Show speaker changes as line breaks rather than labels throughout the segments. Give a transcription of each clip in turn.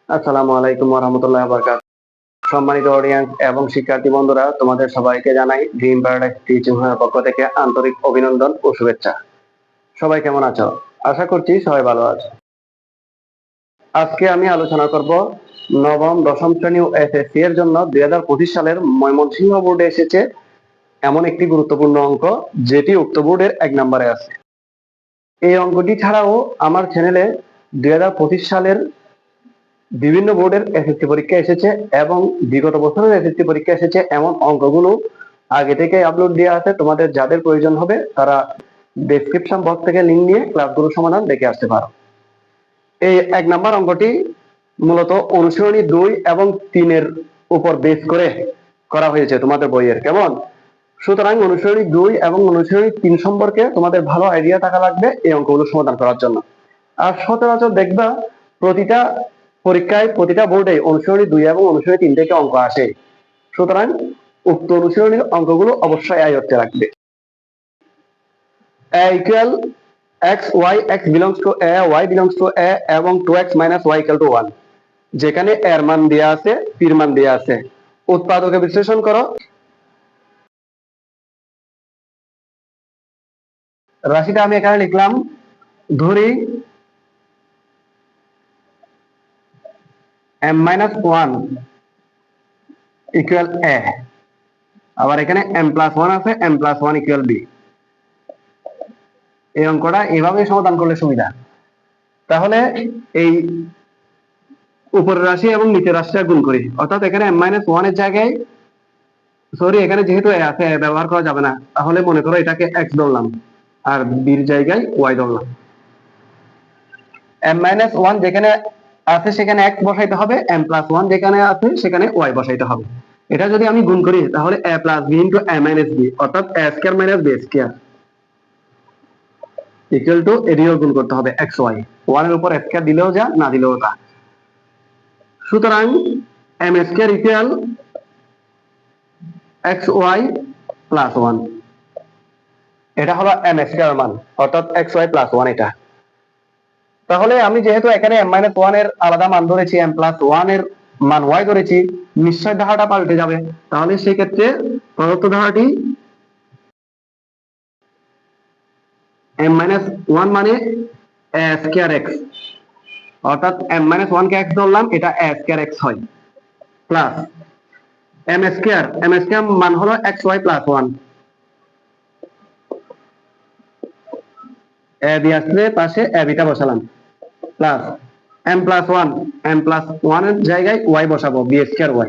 আসসালামু আলাইকুম ওয়া রাহমাতুল্লাহি ওয়া বারাকাতুহু। সম্মানিত অডিয়েন্স এবং শিক্ষার্থী বন্ধুরা, তোমাদের সবাইকে জানাই ড্রিম প্যারাডাইস টিচিং এর পক্ষ থেকে আন্তরিক অভিনন্দন ও শুভেচ্ছা। সবাই কেমন আছো? আশা করছি সবাই ভালো আছো। আজকে আমি আলোচনা করব নবম, দশম শ্রেণী ও এসএসসি এর জন্য 2025 সালের ময়মনসিংহ বোর্ডে এসেছে এমন একটি গুরুত্বপূর্ণ অঙ্ক, যেটি উক্ত বোর্ডের 1 নম্বরে আছে। এই অঙ্কটি ছাড়াও আমার চ্যানেলে 2025 সালের বিভিন্ন বোর্ডের এসএসসি পরীক্ষা এসেছে এবং বিগত বছরের এসএসসি পরীক্ষা এসেছে এমন অঙ্কগুলো আগে থেকে আপলোড দেওয়া আছে। তোমাদের যাদের প্রয়োজন হবে তারা ডেসক্রিপশন বক্স থেকে লিংক নিয়ে ক্লাসগুলোর সমাধান দেখে আসতে পারো। এই 1 নম্বর অঙ্কটি মূলত অনুশীলনী 2 এবং 3 এর উপর বেস করে করা হয়েছে তোমাদের বইয়ের, কেমন? সুতরাং অনুশীলনী 2 এবং অনুশীলনী 3 সম্পর্কে তোমাদের ভালো আইডিয়া থাকা লাগবে এই অঙ্কগুলো সমাধান করার জন্য। আর সচরাচর দেখবা প্রতিটা পরীক্ষায় প্রতিটা বোর্ডে অনুশীলনী 2 এবং অনুশীলনী 3 থেকে অঙ্ক আসে। সুতরাং উক্ত অনুশীলনীর অঙ্কগুলো অবশ্যই আয়ত্তে রাখবে। a equal x y, x belongs to a, y belongs to a এবং 2x minus y equal to 1, যেখানে এর মান দেয়া আছে, পির মান দেয়া আছে। উৎপাদকে বিশ্লেষণ করো। রাশিটা আমি এখানে লিখলাম, ধরি m minus 1 equal a, আবার এখানে m plus 1 আছে, m plus 1 equal b। এই অঙ্কটা এভাবে সমাধান করলে সুবিধা। তাহলে এই উপরের রাশি এবং নিচের রাশিটা গুণ করি, অর্থাৎ এখানে m minus 1 এর জায়গায়, সরি এখানে যেহেতু a আছে a ব্যবহার করা যাবে না, তাহলে মনে করো এটাকে x ধরলাম আর b এর জায়গায় y ধরলাম। m minus 1 যেখানে আছে সেখানে x বসাইতে হবে, m plus 1 যেখানে আছে সেখানে y বসাইতে হবে। এটা যদি আমি গুণ করি তাহলে a plus b into a minus b, অর্থাৎ a square minus b square equal to এদিকেও গুণ করতে হবে xy, 1 এর উপর স্কয়ার দিলেও যা, না দিলেও তা। সুতরাং m square equal xy plus 1, এটা হলো m স্কয়ার মান, অর্থাৎ xy প্লাস 1 এটা। তাহলে আমি যেহেতু এখানে m minus 1 এর আলাদা মান ধরেছি, m plus 1 এর মান y ধরেছি, নিশ্চয় ধারাটা পাল্টে যাবে। তাহলে সেই ক্ষেত্রে প্রদত্ত ধারাটি m minus 1 মানে a স্কয়ার x, অর্থাৎ m minus 1 কে x ধরলাম, এটা a স্কয়ার x হয়, প্লাস m স্কয়ার মান হলো xy প্লাস 1, a বি আসলে পাশে a বিটা বসালাম, প্লাস m প্লাস 1 এর জায়গায় y বসাবো, b square y,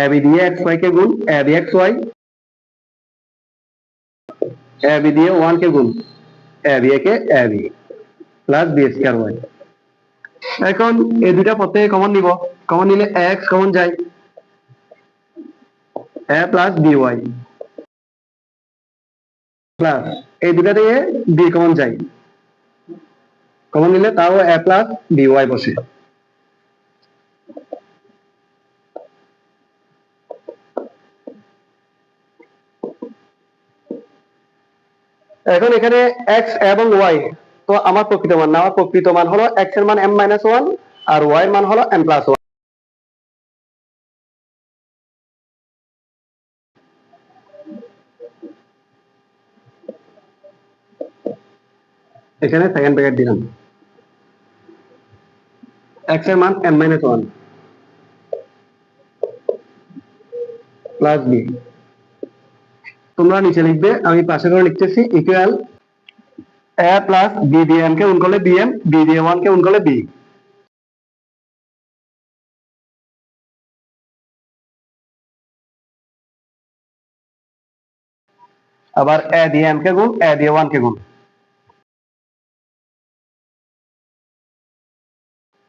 a b দিয়ে xy কে গুণ a b xy, a b দিয়ে 1 কে গুণ a b K a b plus b square y। এখন এই দুইটা প্রত্যেকে কমন নিব, কমন নিলে x কমন যায়, a প্লাস by প্লাস এই দুটা দিয়ে b কমন যায়, কমন নিলে তাও a প্লাস by বসে। এখন এখানে x এবং y তো আমার প্রকৃত মান না, আমার প্রকৃত মান হলো x এর মান m minus 1 আর y এর মান হলো m plus 1। এখানে সেকেন্ড ব্র্যাকেট দিলাম, x এর মান m minus 1 প্লাস b, তোমরা নিচে লিখবে, আমি পাশে করে লিখতেছি, ইকুয়াল a প্লাস b দিয়ে m কে গুণ করলে bm, b দিয়ে 1 কে গুণ করলে b, আবার a দিয়ে m কে গুণ, a দিয়ে 1 কে গুণ,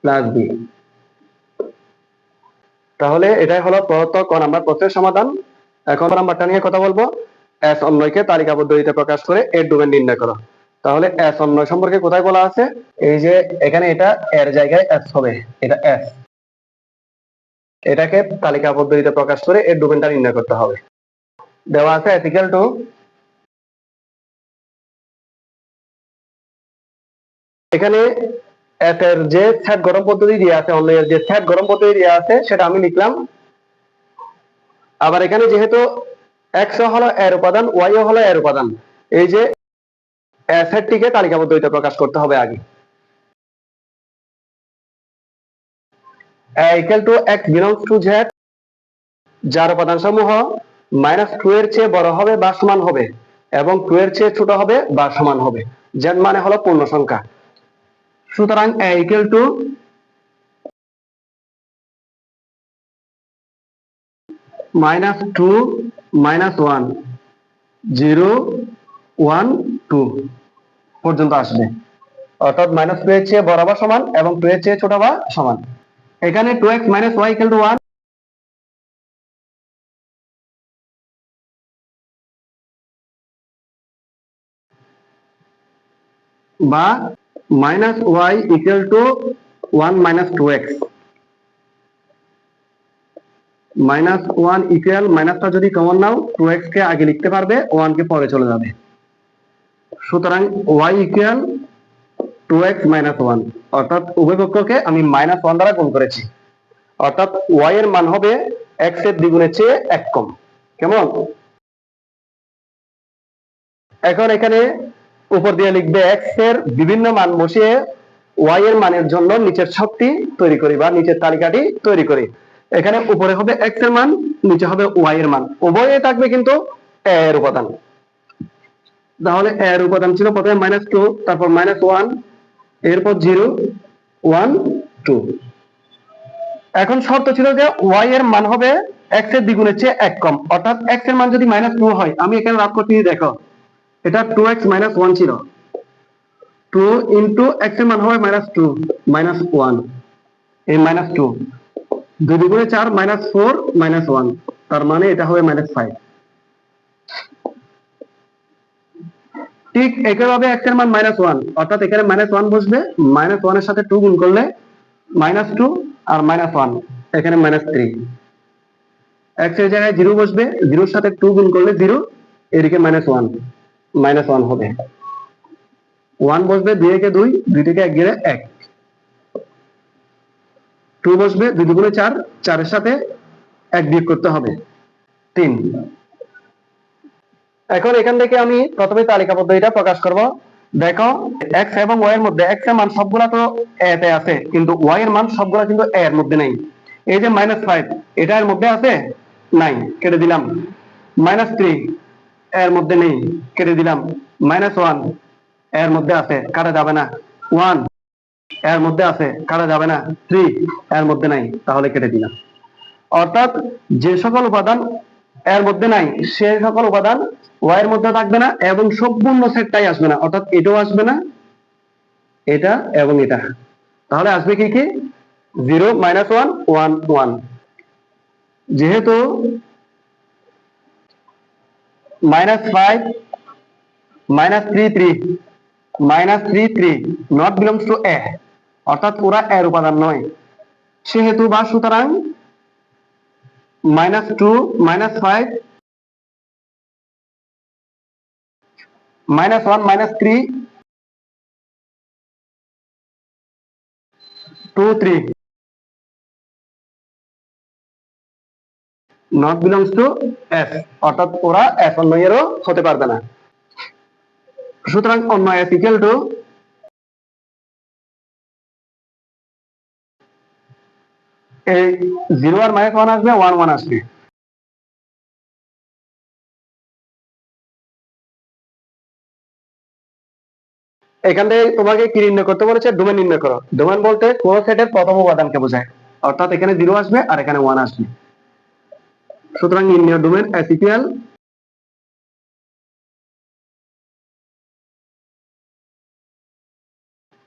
প্লাস b। তাহলে এটাই হলো প্রদত্ত ক নাম্বার প্রশ্নের সমাধান। এখন নাম্বারটা নিয়ে কথা বলবো, s অন্বয়কে তালিকা পদ্ধতিতে প্রকাশ করে এর ডোমেন নির্ণয় করো। তাহলে s অন্বয় সম্পর্কে কোথায় বলা আছে, এই যে এখানে এটা এর জায়গায় s হবে, এটা s, এটাকে তালিকা পদ্ধতিতে প্রকাশ করে এর ডোমেনটা নির্ণয় করতে হবে। দেওয়া আছে s equal to এখানে f এর যে সেট গঠন পদ্ধতি দিয়ে আছে, অনলাইনের যে সেট গঠন পদ্ধতি দিয়ে আছে সেটা আমি লিখলাম। আবার এখানে যেহেতু x হলো এর উপাদান, y হলো এর উপাদান, এই যে সেটটিকে তালিকাবদ্ধ হইতে প্রকাশ করতে হবে আগে। a equal to x belongs to z, যার উপাদান সমূহ -2 এর চেয়ে বড় হবে বা সমান হবে এবং 2 এর চেয়ে ছোট হবে বা সমান হবে। z মানে হলো পূর্ণ সংখ্যা। সুতরাং a equal to -2 -1 0 1 2 পর্যন্ত আসবে, অর্থাৎ -2 এর চেয়ে বড় বা সমান এবং 2 এর চেয়ে ছোট বা সমান। এখানে 2x - y equal to 1 বা -y equal to 1 - 2x, -1 equal মাইনাসটা যদি কমন নাও 2x কে আগে লিখতে পারবে, 1 কে পরে চলে যাবে। সুতরাং y ইকুয়াল 2x - 1, অর্থাৎ উভয় পক্ষকে আমি -1 দ্বারা গুণ করেছি, অর্থাৎ y এর মান হবে x এর দ্বিগুণের চেয়ে 1 কম। কেমন? এখন এখানে উপর দিয়ে লিখবে x এর বিভিন্ন মান বসিয়ে y এর মানের জন্য নিচের ছকটি তৈরি করি বা নিচের তালিকাটি তৈরি করি। এখানে উপরে হবে x এর মান, নিচে হবে y এর মান, উভয়ে থাকবে কিন্তু a এর উপাদান। তাহলে a এর উপাদান ছিল প্রথমে -2, তারপর -1, এরপর 0 1 2। এখন শর্ত ছিল যে y এর মান হবে x এর দ্বিগুণের চেয়ে 1 কম, অর্থাৎ x এর মান যদি -2 হয়, আমি এখানে রাফ করতে দেখো এটা 2x - 1 ছিল, 2 ইন্টু x এর মান হবে -2 -1, এই -2 2 দুগুণে 4 -4 -1, তার মানে এটা হবে -5। ঠিক একইভাবে x এর মান -1, অর্থাৎ এখানে -1 বসবে, -1 এর সাথে 2 গুণ করলে -2 আর -1 এখানে -3, x এর জায়গায় 0 বসবে, 0 এর সাথে 2 গুণ করলে 0, এদিকে -1 হবে, 1 বসবে 2 একে 2, 2 থেকে 1 গেলে 1, 2 বসবে, 2 দুগুণে 4, 4 এর সাথে 1 বিয়োগ করতে হবে 3। এখন এখান থেকে আমি প্রথমে তালিকাবদ্ধ এটা প্রকাশ করব। দেখো x এবং y এর মধ্যে x এর মান সবগুলা তো a তে আছে, কিন্তু y এর মান সবগুলা কিন্তু a এর মধ্যে নাই। এই যে -5 এটা এর মধ্যে আছে, নাই, কেটে দিলাম। -3 এর মধ্যে নেই, কেটে দিলাম। -1 এর মধ্যে আছে, কাটা যাবে না। 1 এর মধ্যে আছে, কাটা যাবে না। 3 এর মধ্যে নাই, তাহলে কেটে দিলাম। অর্থাৎ যে সকল উপাদান এর মধ্যে নাই সে সকল উপাদান y এর মধ্যে থাকবে না এবং সম্পূর্ণ সেটটাই আসবে না, অর্থাৎ এটাও আসবে না, এটা এবং এটা। তাহলে আসবে কি কি? 0 -1 1 1। যেহেতু -5 -3 3 -3 3 নট বিলংস টু a, অর্থাৎ ওরা এর উপাদান নয়, সেহেতু বা সুতরাং -2 -5 -1 -3 2 3 নট বিলংস টু s, অর্থাৎ ওরা s অন্য এরও হতে পারবে না। সুতরাং অন্য s ইকুয়াল টু এই 0 আর -1 আসবে, 1 1 আসবে। এখান থেকে তোমাকে কি নির্ণয় করতে বলেছে? ডোমেন নির্ণয় করো। ডোমেন বলতে কোন সেটের প্রথম উপাদানকে বোঝায়, অর্থাৎ এখানে 0 আসবে আর এখানে 1 আসবে। সুতরাং নির্ণয় ডোমেন s ইকুয়াল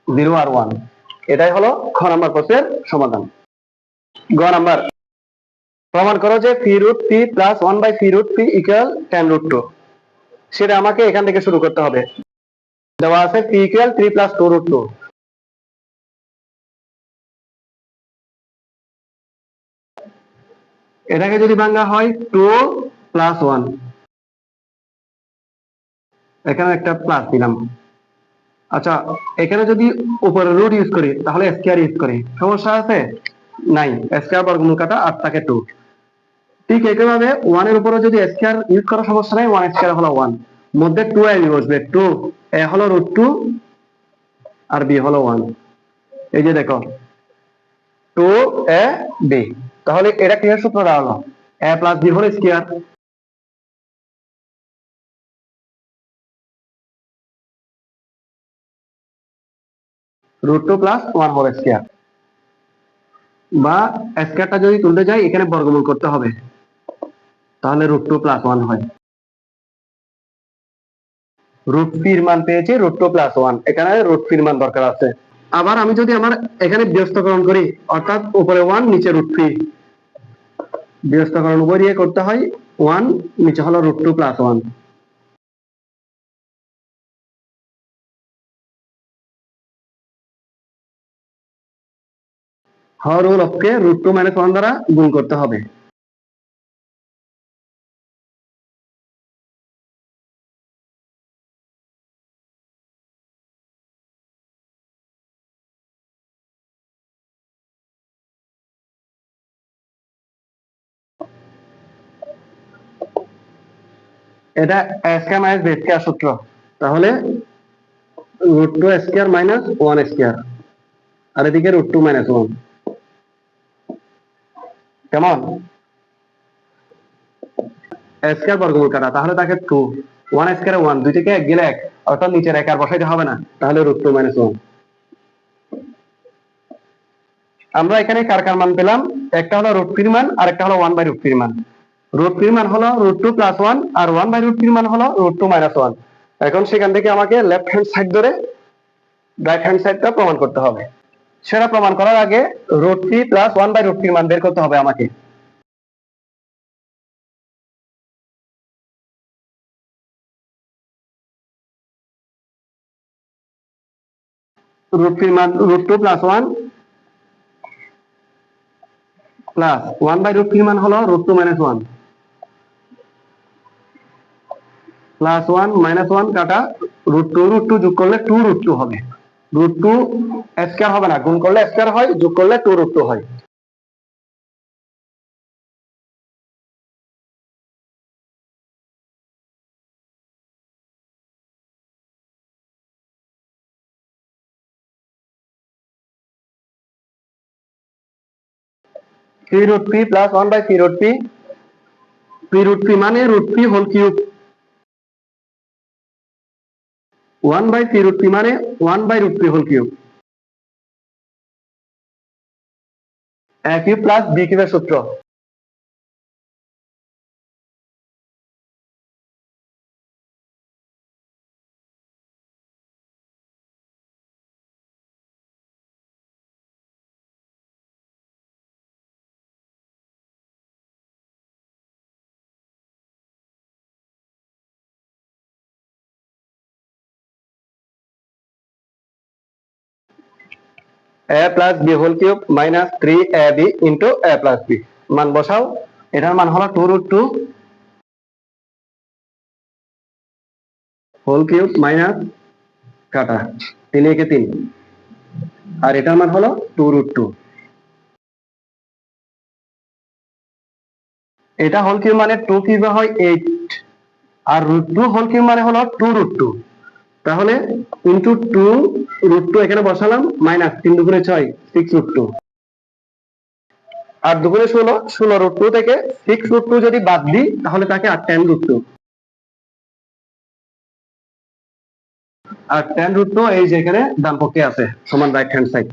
0 আর 1। এটাই হলো খ নাম্বার প্রশ্নের সমাধান। গ নাম্বার, প্রমাণ করো যে p√p প্লাস 1/p√p ইকুয়াল 10√2। সেটা আমাকে এখান থেকে শুরু করতে হবে। দেওয়া আছে p ইকুয়াল 3 প্লাস 2√2। এটাকে যদি ভাঙা হয় 2 প্লাস 1, এখানে একটা প্লাস দিলাম, আচ্ছা, এখানে যদি উপরে রুট ইউজ করি তাহলে স্কয়ার ইউজ করি, সমস্যা আছে? নাই, স্কয়ার বর্গমূল কাটা আর থাকে 2। ঠিক একইভাবে 1 এর উপরে যদি স্কয়ার ইউজ করার সমস্যা নাই, 1 স্কয়ার হলো 1, মধ্যে 2 এ বসবে, 2 এ হলো √2 আর বি হলো 1। এই যে দেখো 2 এ বি, তাহলে এটা কি সূত্র দাঁড়ালো? a plus B whole square. √2 plus 1 whole square, বা স্কয়ারটা যদি তুলতে যাই এখানে বর্গমূল করতে হবে, তাহলে √2 প্লাস 1 হয়। √3 মান পেয়েছি, √2 প্লাস 1, এখানে √3 মান দরকার আছে। আবার আমি যদি আমার এখানে ব্যস্তকরণ করি, অর্থাৎ উপরে 1 নিচে √3, ব্যস্তকরণ উপর দিয়ে করতে হয়, 1 নিচে হলো √2 প্লাস 1। হর ও লবকে √2 মাইনাস 1 দ্বারা গুণ করতে হবে। এটা a square minus b square সূত্র, তাহলে √2 স্কয়ার মাইনাস 1 স্কয়ার, আর এদিকে √2 মাইনাস 1, কেমন? স্কয়ার বর্গমূল কাটা, তাহলে থাকে 2, 1 স্কয়ারে 1, দুই থেকে 1 গেলে 1, অর্থাৎ নিচের 1 আর বসাইতে হবে না, তাহলে √2 মাইনাস 1। আমরা এখানে কার কার মান পেলাম? একটা হলো √3 মান আর একটা হলো 1/√3 মান। √3 মান হলো √2 প্লাস 1 আর 1/√3 মান হলো √2 মাইনাস 1। এখন সেখান থেকে আমাকে লেফট হ্যান্ড সাইড ধরে রাইট হ্যান্ড সাইডটা প্রমাণ করতে হবে। সেটা প্রমাণ করার আগে √3 প্লাস 1/√3 মান বের করতে হবে আমাকে। √3 মান √2 প্লাস 1 প্লাস 1/√3 মান হলো √2 মাইনাস 1, প্লাস 1 মাইনাস 1 কাটা, √2 যোগ করলে 2√2 হবে। √2 স্কয়ার হবে না, গুণ করলে স্কয়ার হয়, যোগ করলে 2√2 হয়। p√p প্লাস 1/p√p, p√p মানে √p হোল কিউব, 1/p√p মানে 1/√p whole cube. a cube plus b কিউবের সূত্র, a plus b whole cube minus 3ab into a plus b, মান বসাও। এটার মান হলো 2√2 হোল কিউব মাইনাস কাটা 3 একে 3, আর এটার মান হলো 2√2। এটা হোল কিউব মানে 2 কিউবে হয় 8, আর √2 হোল কিউব মানে হলো 2√2, তাহলে ইন্টু 2√2 এখানে বসালাম, মাইনাস 3 দুগুণে 6, 6√2, আর দুগুণে 16, 16√2 থেকে 6√2 যদি বাদ দিই তাহলে তাকে 10√2, আর 10√2 এই যে এখানে ডান পক্ষে আছে, সমান রাইট হ্যান্ড সাইড।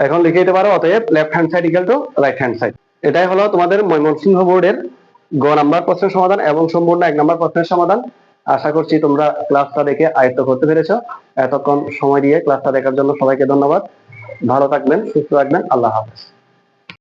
এখন লিখে দিতে পারো, অতএব left hand side equal to right hand side. এটাই হলো তোমাদের ময়মনসিংহ বোর্ডের গ নাম্বার প্রশ্নের সমাধান এবং সম্পূর্ণ 1 নাম্বার প্রশ্নের সমাধান। আশা করছি তোমরা ক্লাসটা দেখে আয়ত্ত করতে পেরেছো। এতক্ষণ সময় দিয়ে ক্লাসটা দেখার জন্য সবাইকে ধন্যবাদ। ভালো থাকবেন, সুস্থ থাকবেন, আল্লাহ হাফেজ।